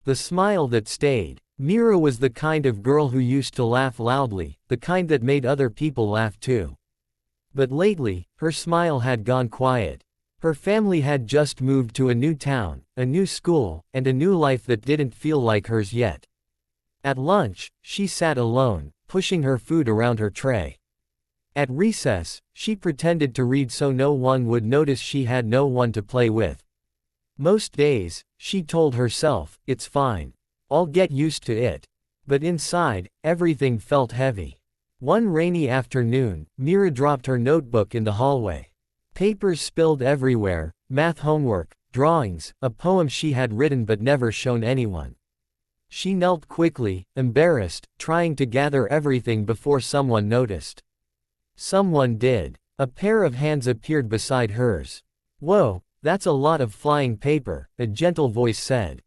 The smile that stayed. Mira was the kind of girl who used to laugh loudly, the kind that made other people laugh too. But lately, her smile had gone quiet. Her family had just moved to a new town, a new school, and a new life that didn't feel like hers yet. At lunch, she sat alone, pushing her food around her tray. At recess, she pretended to read so no one would notice she had no one to play with. Most days, she told herself, "It's fine. I'll get used to it." But inside, everything felt heavy. One rainy afternoon, Mira dropped her notebook in the hallway. Papers spilled everywhere, math homework, drawings, a poem she had written but never shown anyone. She knelt quickly, embarrassed, trying to gather everything before someone noticed. Someone did. A pair of hands appeared beside hers. "Whoa, that's a lot of flying paper," a gentle voice said.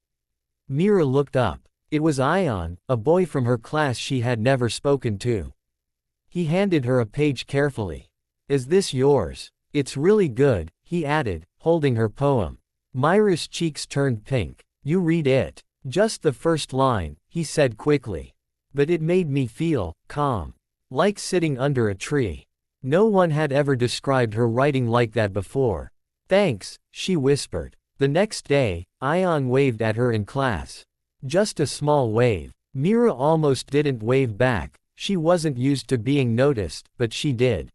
Mira looked up. It was Ion, a boy from her class she had never spoken to. He handed her a page carefully. "Is this yours? It's really good," he added, holding her poem. Mira's cheeks turned pink. "You read it." "Just the first line," he said quickly. "But it made me feel calm. Like sitting under a tree." No one had ever described her writing like that before. "Thanks," she whispered. The next day, Ion waved at her in class. Just a small wave. Mira almost didn't wave back. She wasn't used to being noticed, but she did.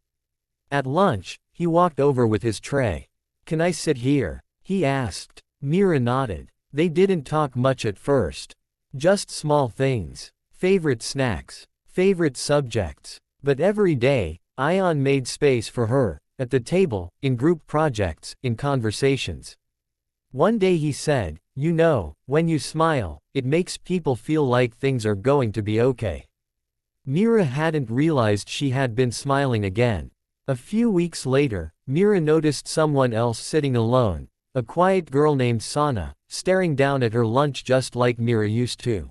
At lunch, he walked over with his tray. "Can I sit here?" he asked. Mira nodded. They didn't talk much at first. Just small things. Favorite snacks. Favorite subjects. But every day, Ion made space for her, at the table, in group projects, in conversations. One day he said, "You know, when you smile, it makes people feel like things are going to be okay." Mira hadn't realized she had been smiling again. A few weeks later, Mira noticed someone else sitting alone, a quiet girl named Sana, staring down at her lunch just like Mira used to.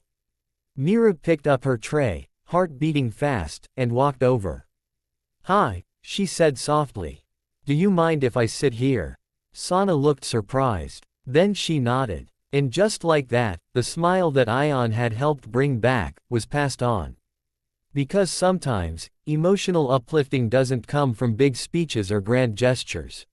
Mira picked up her tray, heart beating fast, and walked over. "Hi," she said softly. "Do you mind if I sit here?" Sana looked surprised. Then she nodded. And just like that, the smile that Ion had helped bring back, was passed on. Because sometimes, emotional uplifting doesn't come from big speeches or grand gestures.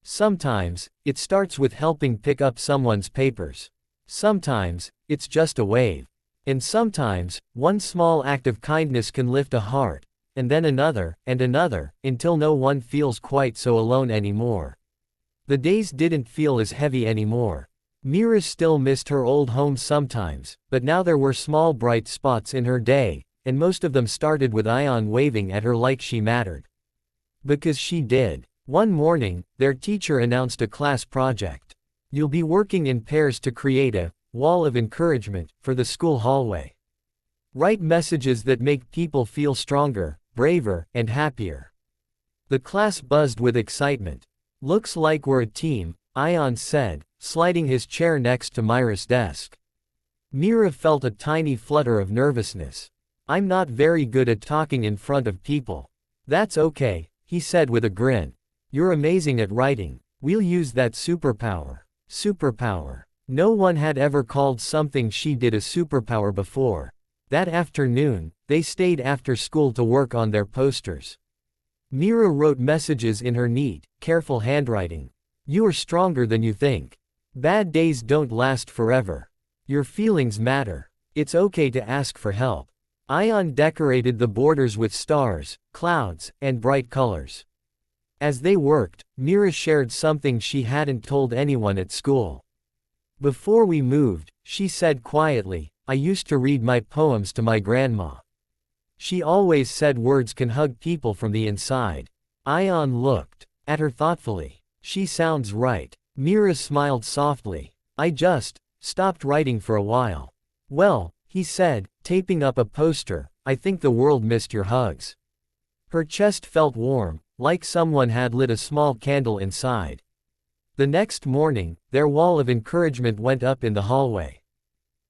Sometimes, it starts with helping pick up someone's papers. Sometimes, it's just a wave. And sometimes, one small act of kindness can lift a heart, and then another, until no one feels quite so alone anymore. The days didn't feel as heavy anymore. Mira still missed her old home sometimes, but now there were small bright spots in her day, and most of them started with Ion waving at her like she mattered. Because she did. One morning, their teacher announced a class project. "You'll be working in pairs to create a wall of encouragement for the school hallway. Write messages that make people feel stronger, braver, and happier." The class buzzed with excitement. "Looks like we're a team," Ion said, sliding his chair next to Mira's desk. Mira felt a tiny flutter of nervousness. "I'm not very good at talking in front of people." "That's okay," he said with a grin. "You're amazing at writing. We'll use that superpower." Superpower. No one had ever called something she did a superpower before. That afternoon, they stayed after school to work on their posters. Mira wrote messages in her neat, careful handwriting. "You are stronger than you think. Bad days don't last forever. Your feelings matter. It's okay to ask for help." Ion decorated the borders with stars, clouds, and bright colors. As they worked, Mira shared something she hadn't told anyone at school. "Before we moved," she said quietly, "I used to read my poems to my grandma. She always said words can hug people from the inside." Ion looked at her thoughtfully. "She sounds right." Mira smiled softly. "I just stopped writing for a while." "Well," he said, taping up a poster, "I think the world missed your hugs." Her chest felt warm, like someone had lit a small candle inside. The next morning, their wall of encouragement went up in the hallway.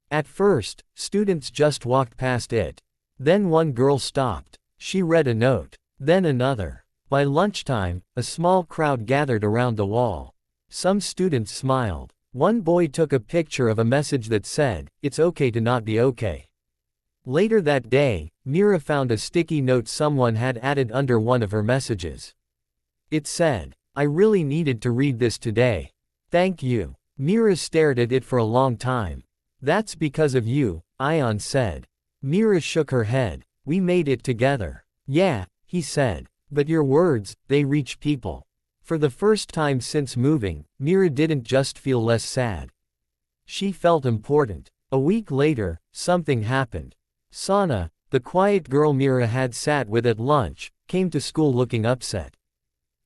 At first, students just walked past it. Then one girl stopped. She read a note. Then another. By lunchtime, a small crowd gathered around the wall. Some students smiled. One boy took a picture of a message that said, "It's okay to not be okay." Later that day, Mira found a sticky note someone had added under one of her messages. It said, "I really needed to read this today. Thank you." Mira stared at it for a long time. "That's because of you," Ion said. Mira shook her head. "We made it together." "Yeah," he said. "But your words, they reach people." For the first time since moving, Mira didn't just feel less sad. She felt important. A week later, something happened. Sana, the quiet girl Mira had sat with at lunch, came to school looking upset.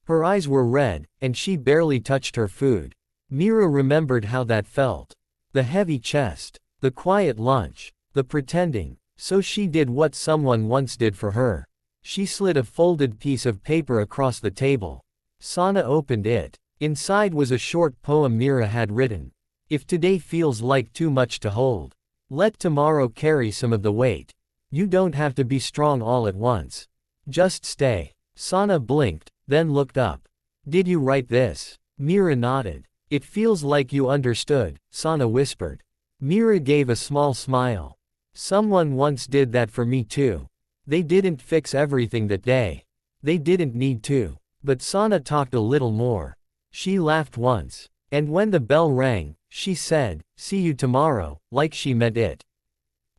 Her eyes were red, and she barely touched her food. Mira remembered how that felt. The heavy chest, the quiet lunch, the pretending. So she did what someone once did for her. She slid a folded piece of paper across the table. Sana opened it. Inside was a short poem Mira had written. "If today feels like too much to hold, let tomorrow carry some of the weight. You don't have to be strong all at once. Just stay." Sana blinked, then looked up. "Did you write this?" Mira nodded. "It feels like you understood," Sana whispered. Mira gave a small smile. "Someone once did that for me too. They didn't fix everything that day. They didn't need to." But Sana talked a little more. She laughed once. And when the bell rang, she said, "See you tomorrow," like she meant it.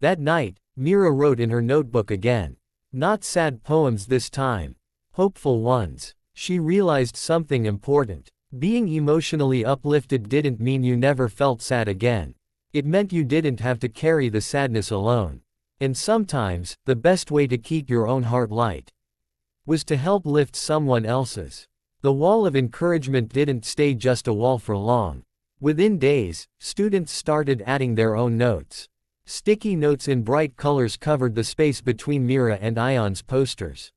That night, Mira wrote in her notebook again. Not sad poems this time. Hopeful ones. She realized something important. Being emotionally uplifted didn't mean you never felt sad again. It meant you didn't have to carry the sadness alone. And sometimes, the best way to keep your own heart light was to help lift someone else's. The wall of encouragement didn't stay just a wall for long. Within days, students started adding their own notes. Sticky notes in bright colors covered the space between Mira and Ion's posters.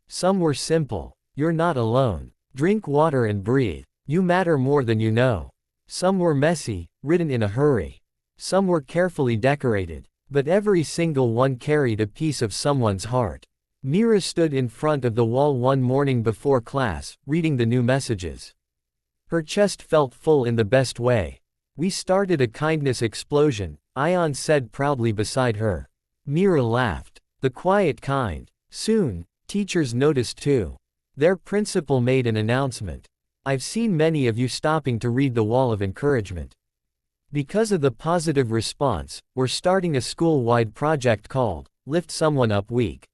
Some were simple. "You're not alone. Drink water and breathe. You matter more than you know." Some were messy, written in a hurry. Some were carefully decorated. But every single one carried a piece of someone's heart. Mira stood in front of the wall one morning before class, reading the new messages. Her chest felt full in the best way. "We started a kindness explosion," Ion said proudly beside her. Mira laughed. "The quiet kind." Soon, teachers noticed too. Their principal made an announcement. "I've seen many of you stopping to read the wall of encouragement. Because of the positive response, we're starting a school-wide project called Lift Someone Up Week."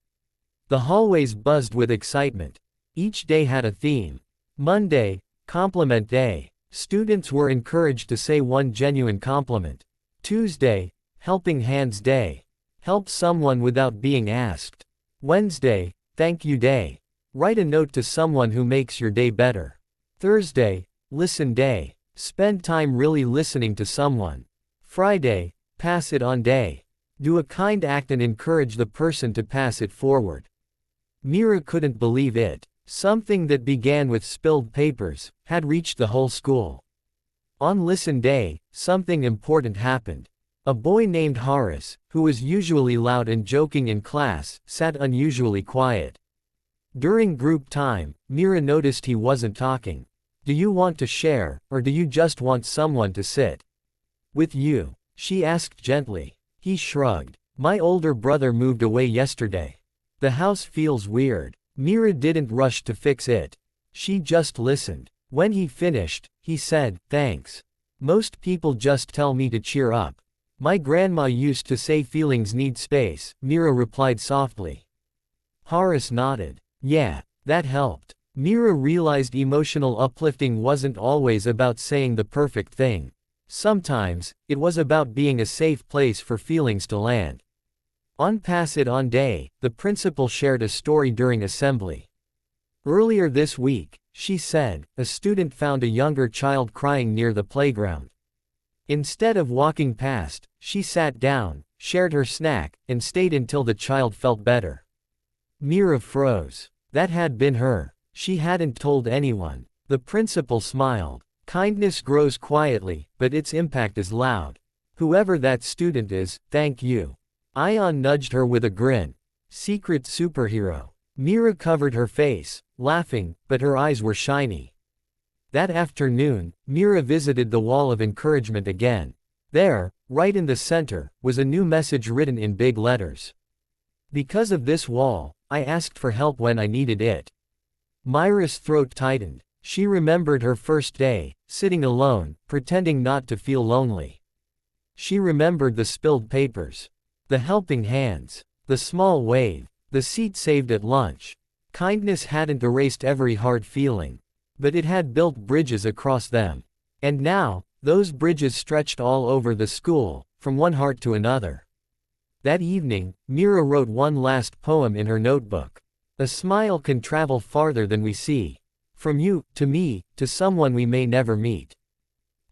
The hallways buzzed with excitement. Each day had a theme. Monday, Compliment Day. Students were encouraged to say one genuine compliment. Tuesday, Helping Hands Day. Help someone without being asked. Wednesday, Thank You Day. Write a note to someone who makes your day better. Thursday, Listen Day. Spend time really listening to someone. Friday, Pass It On Day. Do a kind act and encourage the person to pass it forward. Mira couldn't believe it. Something that began with spilled papers had reached the whole school. On Listen Day, something important happened. A boy named Horace, who was usually loud and joking in class, sat unusually quiet. During group time, Mira noticed he wasn't talking. "Do you want to share, or do you just want someone to sit with you?" she asked gently. He shrugged. "My older brother moved away yesterday. The house feels weird." Mira didn't rush to fix it. She just listened. When he finished, he said, "Thanks. Most people just tell me to cheer up. My grandma used to say feelings need space," Mira replied softly. Horace nodded. "Yeah, that helped." Mira realized emotional uplifting wasn't always about saying the perfect thing. Sometimes, it was about being a safe place for feelings to land. On Pass It On Day, the principal shared a story during assembly. Earlier this week, she said, a student found a younger child crying near the playground. Instead of walking past, she sat down, shared her snack, and stayed until the child felt better. Mira froze. That had been her. She hadn't told anyone. The principal smiled. "Kindness grows quietly, but its impact is loud. Whoever that student is, thank you." Ion nudged her with a grin. "Secret superhero." Mira covered her face, laughing, but her eyes were shiny. That afternoon, Mira visited the wall of encouragement again. There, right in the center, was a new message written in big letters. Because of this wall, I asked for help when I needed it. Myra's throat tightened. She remembered her first day, sitting alone, pretending not to feel lonely. She remembered the spilled papers, the helping hands, the small wave, the seat saved at lunch. Kindness hadn't erased every hard feeling, but it had built bridges across them. And now, those bridges stretched all over the school, from one heart to another. That evening, Mira wrote one last poem in her notebook. A smile can travel farther than we see. From you, to me, to someone we may never meet.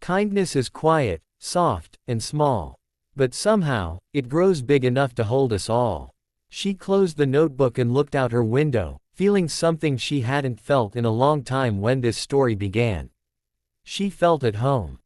Kindness is quiet, soft, and small. But somehow, it grows big enough to hold us all. She closed the notebook and looked out her window, feeling something she hadn't felt in a long time when this story began. She felt at home.